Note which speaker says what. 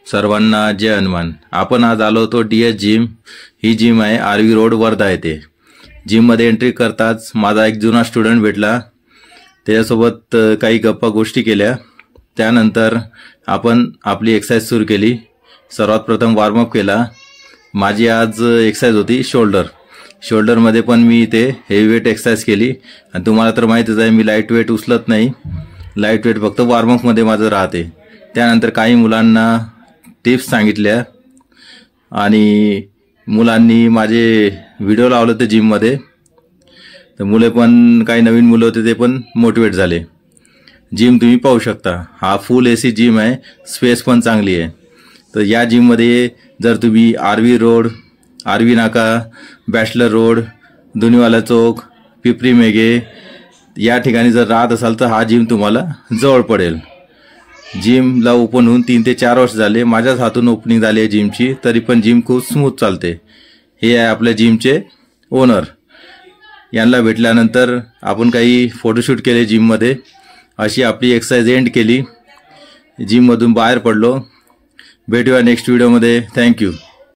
Speaker 1: सर्वांना जय हनुमान। आपण आज आलो होतो DS जिम। ही जिम आहे आरवी रोड वर्धा येथे। जिम मध्ये एंट्री करताच माझा एक जुना स्टुडंट भेटला। त्याच्यासोबत काही गप्पा गोष्टी केल्या। त्यानंतर आपण आपली एक्सरसाइज सुरू केली। सर्वात प्रथम वॉर्म अप केला। माझी आज एक्सरसाइज होती शोल्डर मध्ये पण मी इथे हेवी वेट एक्सरसाइज केली। आणि तुम्हाला तर माहितीच आहे मी लाईट वेट उचलत नाही। लाईट वेट फक्त वॉर्म अप मध्ये माझं राहते। त्यानंतर काही मुलांना टिप्स सांगितल्या आणि मुलांनी माझे व्हिडिओ लावले होते जिम मध्ये। तर मुले पण काही नवीन मुलं होते ते पण मोटिवेट झाले। जिम तुम्ही पाहू शकता। हा फुल एसी जिम आहे। स्पेस पण चांगली आहे। तर या जिम मध्ये जर तुम्ही आरवी रोड, आरवी नाका, बॅचलर रोड, दुनीवाला चौक, पिपरी मेघे या ठिकाणी जर राहत असाल तर हा जिम तुम्हाला जवळ पडेल। जिमला ओपन होऊन 3 ते 4 वर्ष झाले। माझ्याच हातून ओपनिंग झाली आहे जिमची, तरी पण जिम खूप स्मूथ चालते। हे आहे आपल्या जिमचे ओनर। यांना भेटल्यानंतर आपण काही फोटोशूट केले जिम मध्ये। अशी आपली एक्सरसाइज एंड केली। जिम मधून बाहेर पडलो। भेटूया नेक्स्ट व्हिडिओ मध्ये। थँक्यू।